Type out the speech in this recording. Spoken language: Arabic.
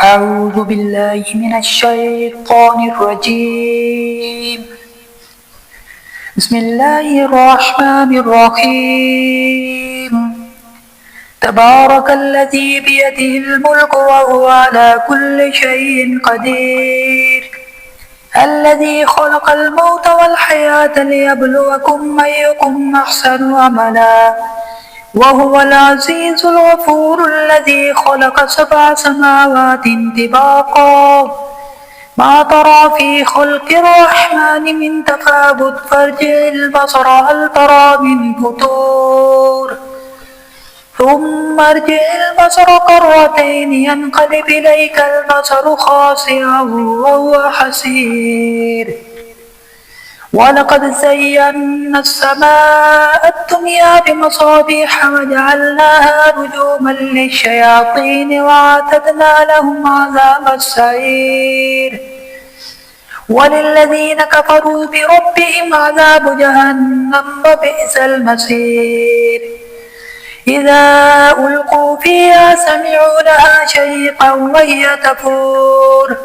أعوذ بالله من الشيطان الرجيم. بسم الله الرحمن الرحيم. تبارك الذي بيده الملك وهو على كل شيء قدير، الذي خلق الموت والحياة ليبلوكم أيكم أحسن عملا، وهو العزيز الغفور الذي خلق 7 سماوات طباقا، ما ترى في خلق الرحمن من تفاوت فارجع البصر هل ترى من فطور، ثم ارجع البصر كرتين ينقلب إليك البصر خاسئا وهو حسير. ولقد زينا السماء الدنيا بمصابيح وجعلناها رجوما للشياطين وأعتدنا لهم عذاب السعير. وللذين كفروا بربهم عذاب جهنم وبئس المصير. إذا ألقوا فيها سمعوا لها شهيقا وهي تفور.